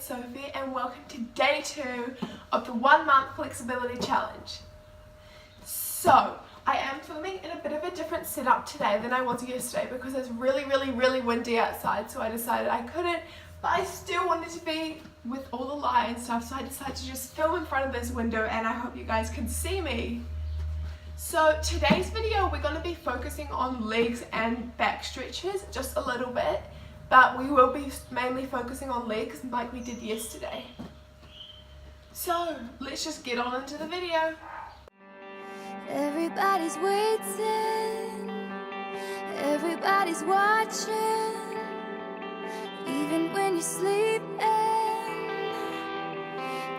Sophie and welcome to day 2 of the 1 month flexibility challenge. So, I am filming in a bit of a different setup today than I was yesterday because it's really windy outside, so I decided I couldn't, but I still wanted to be with all the light and stuff, so I decided to just film in front of this window and I hope you guys can see me. So today's video we're going to be focusing on legs and back stretches just a little bit, but we will be mainly focusing on legs like we did yesterday. So let's just get on into the video. Everybody's waiting, everybody's watching, even when you're sleeping,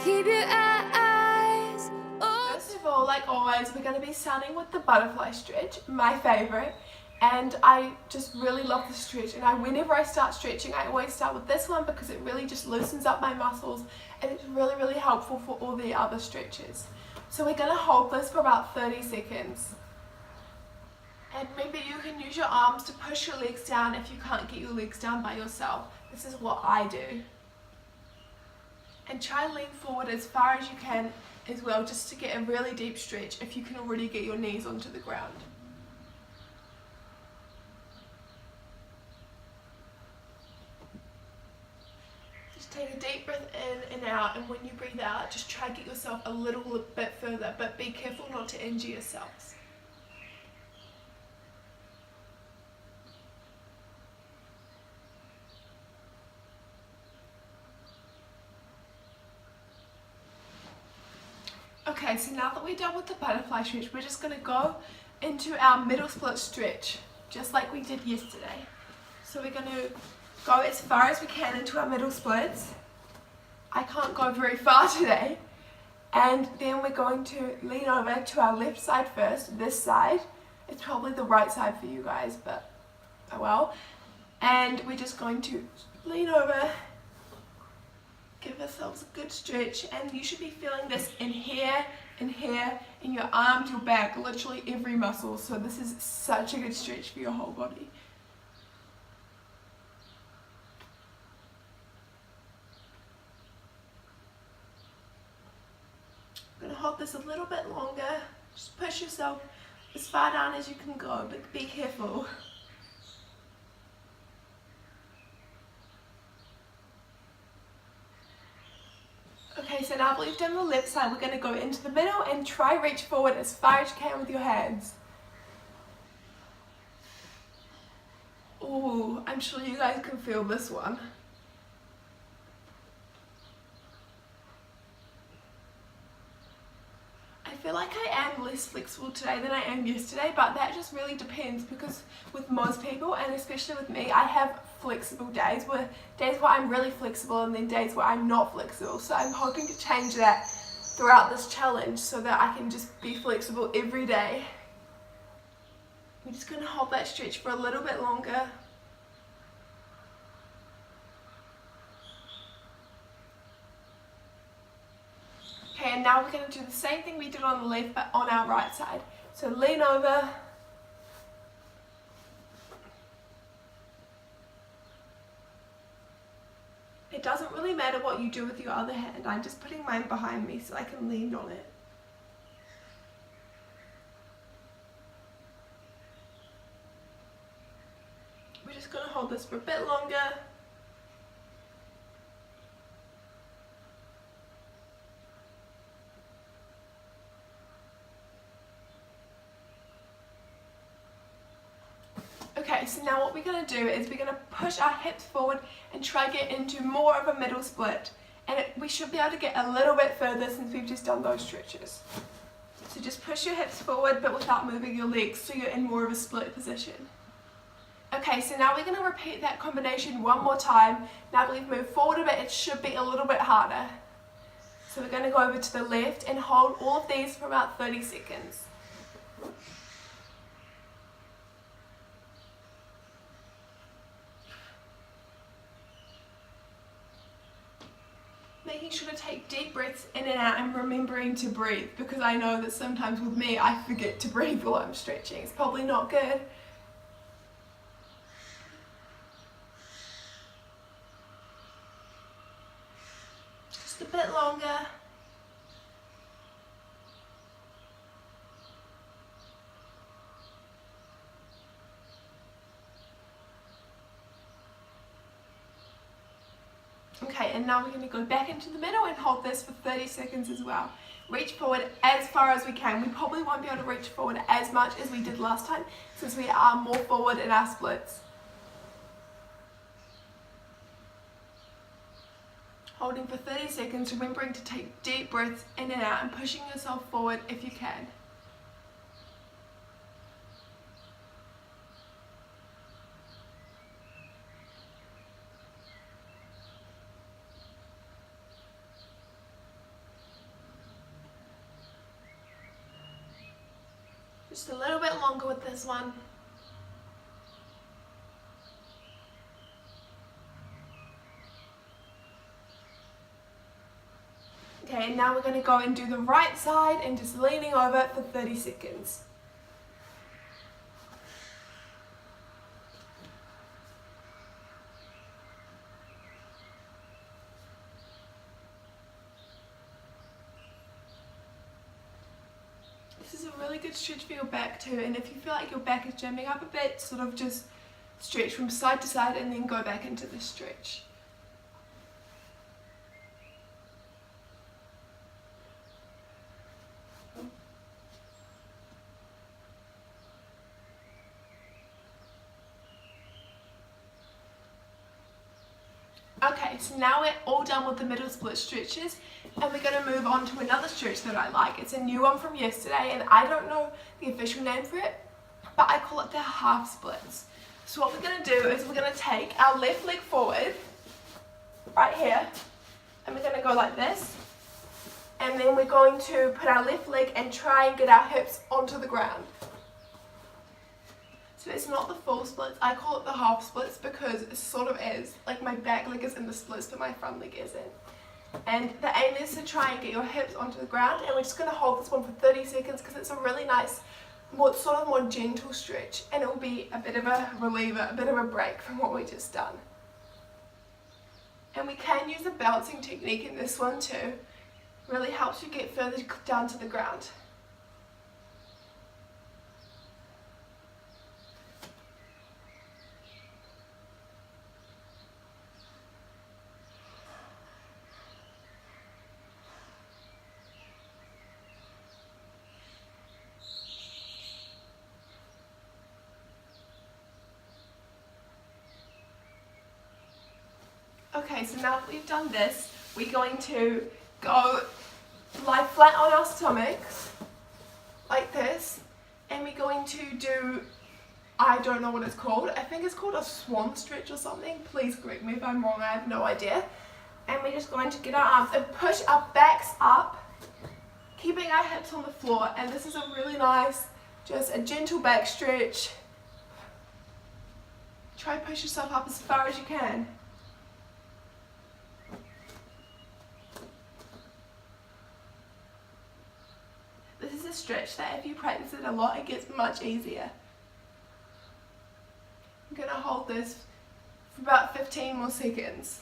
keep your eyes open. First of all, like always, we're going to be starting with the butterfly stretch, my favorite, and I just really love the stretch, and whenever I start stretching I always start with this one because it really just loosens up my muscles and it's really helpful for all the other stretches. So we're going to hold this for about 30 seconds. And remember, you can use your arms to push your legs down if you can't get your legs down by yourself. This is what I do. And try and lean forward as far as you can as well, just to get a really deep stretch if you can already get your knees onto the ground. Take a deep breath in and out, and when you breathe out, just try to get yourself a little bit further, but be careful not to injure yourselves. Okay, so now that we're done with the butterfly stretch, we're just going to go into our middle split stretch, just like we did yesterday. So we're going to go as far as we can into our middle splits. I can't go very far today. And then we're going to lean over to our left side first, this side. It's probably the right side for you guys, but oh well. And we're just going to lean over, give ourselves a good stretch, and you should be feeling this in here, in your arms, your back, literally every muscle. So this is such a good stretch for your whole body. Hold this a little bit longer. Just push yourself as far down as you can go, but be careful. Okay, so now that we've done the left side, we're going to go into the middle and try reach forward as far as you can with your hands. Oh, I'm sure you guys can feel this one. I feel like I am less flexible today than I am yesterday, but that just really depends because with most people, and especially with me, I have flexible days where I'm really flexible and then days where I'm not flexible. So I'm hoping to change that throughout this challenge so that I can just be flexible every day. I'm just going to hold that stretch for a little bit longer. Okay, and now we're going to do the same thing we did on the left but on our right side. So lean over. It doesn't really matter what you do with your other hand. I'm just putting mine behind me so I can lean on it. We're just going to hold this for a bit longer. Okay, so now what we're going to do is we're going to push our hips forward and try to get into more of a middle split. And we should be able to get a little bit further since we've just done those stretches. So just push your hips forward but without moving your legs so you're in more of a split position. Okay, so now we're going to repeat that combination one more time. Now that we've moved forward a bit, it should be a little bit harder. So we're going to go over to the left and hold all of these for about 30 seconds. Making sure to take deep breaths in and out and remembering to breathe, because I know that sometimes with me I forget to breathe while I'm stretching. It's probably not good. Just a bit longer. Okay, and now we're going to go back into the middle and hold this for 30 seconds as well. Reach forward as far as we can. We probably won't be able to reach forward as much as we did last time since we are more forward in our splits. Holding for 30 seconds, remembering to take deep breaths in and out and pushing yourself forward if you can. Just a little bit longer with this one. Okay, now we're going to go and do the right side and just leaning over for 30 seconds. This is a really good stretch for your back too, and if you feel like your back is jamming up a bit, sort of just stretch from side to side and then go back into the stretch. Okay, so now we're all done with the middle split stretches and we're going to move on to another stretch that I like. It's a new one from yesterday and I don't know the official name for it, but I call it the half splits. So what we're going to do is we're going to take our left leg forward, right here, and we're going to go like this. And then we're going to put our left leg and try and get our hips onto the ground. So it's not the full splits, I call it the half splits because it sort of is, like my back leg is in the splits but my front leg isn't. And the aim is to try and get your hips onto the ground, and we're just going to hold this one for 30 seconds because it's a really nice, more gentle stretch, and it will be a bit of a reliever, a bit of a break from what we just done. And we can use a bouncing technique in this one too. Really helps you get further down to the ground. Okay, so now that we've done this, we're going to go lie flat on our stomachs, like this, and we're going to do, I don't know what it's called, I think it's called a swan stretch or something, please correct me if I'm wrong, I have no idea. And we're just going to get our arms and push our backs up, keeping our hips on the floor, and this is a really nice, just a gentle back stretch. Try to push yourself up as far as you can. This is a stretch that if you practice it a lot, it gets much easier. I'm going to hold this for about 15 more seconds.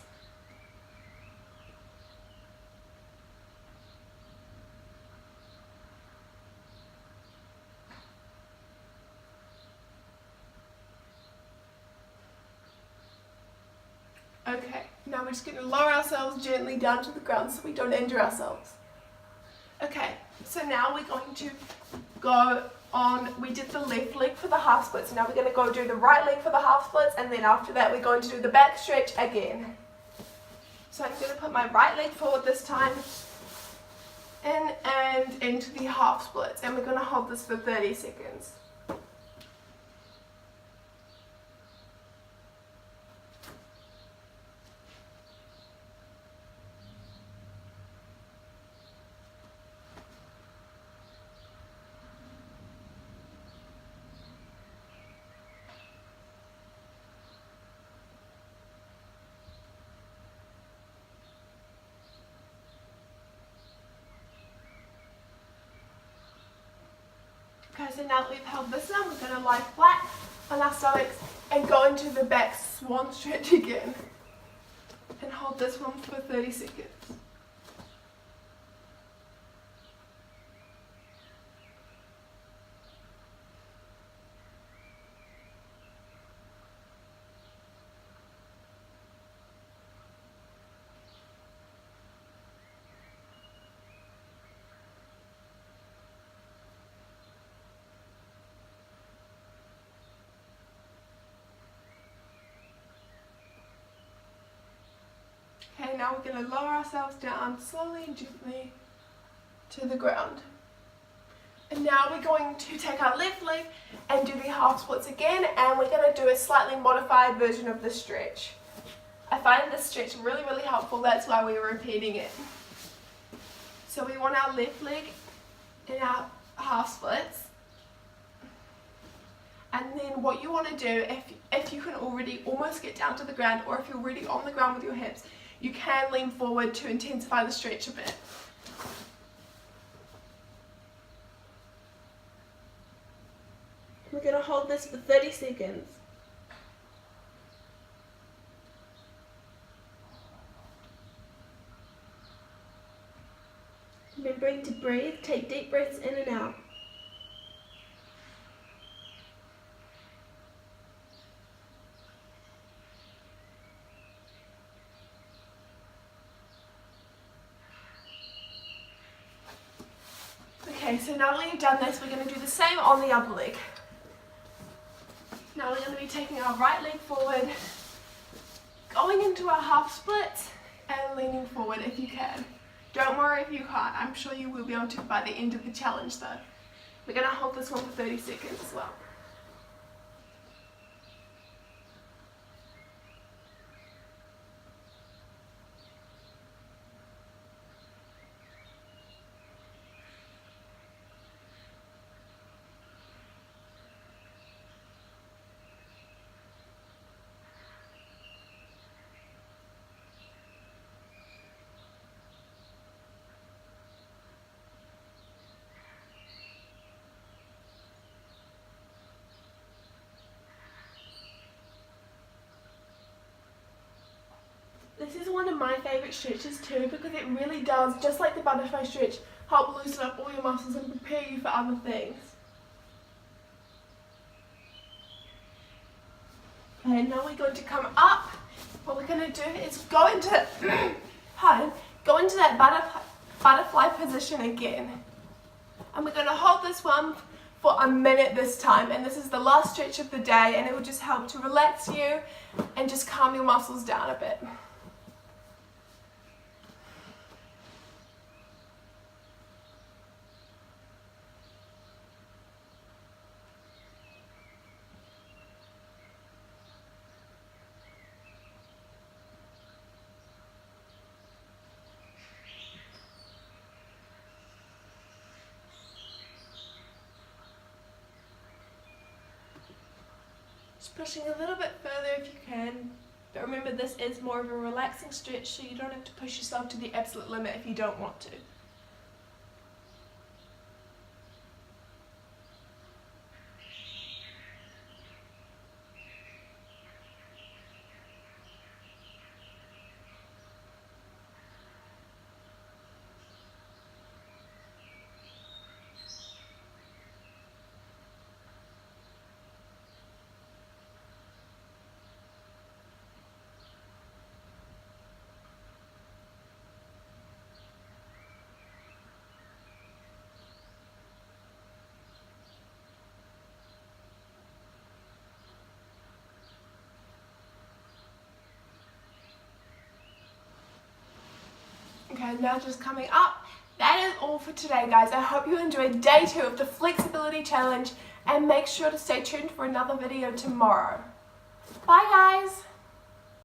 Okay, now we're just going to lower ourselves gently down to the ground so we don't injure ourselves. Okay, so now we're going to go on, we did the left leg for the half splits, now we're going to go do the right leg for the half splits, and then after that we're going to do the back stretch again. So I'm going to put my right leg forward this time, in and into the half splits, and we're going to hold this for 30 seconds. Okay, so now that we've held this down, we're going to lie flat on our stomachs and go into the back swan stretch again. And hold this one for 30 seconds. Okay, now we're going to lower ourselves down slowly and gently to the ground. And now we're going to take our left leg and do the half splits again, and we're going to do a slightly modified version of the stretch. I find this stretch really, really helpful, that's why we were repeating it. So we want our left leg in our half splits. And then what you want to do, if you can already almost get down to the ground, or if you're already on the ground with your hips, you can lean forward to intensify the stretch a bit. We're going to hold this for 30 seconds. Remembering to breathe, take deep breaths in and out. Okay, so now that you've done this, we're going to do the same on the other leg. Now we're going to be taking our right leg forward, going into our half split, and leaning forward if you can. Don't worry if you can't, I'm sure you will be able to by the end of the challenge though. We're going to hold this one for 30 seconds as well. This is one of my favourite stretches too, because it really does, just like the butterfly stretch, help loosen up all your muscles and prepare you for other things. Okay, now we're going to come up. What we're going to do is go into that butterfly position again. And we're going to hold this one for a minute this time, and this is the last stretch of the day, and it will just help to relax you and just calm your muscles down a bit. Just pushing a little bit further if you can, but remember this is more of a relaxing stretch, so you don't have to push yourself to the absolute limit if you don't want to. Okay, now just coming up. That is all for today, guys. I hope you enjoyed day 2 of the flexibility challenge, and make sure to stay tuned for another video tomorrow. Bye, guys.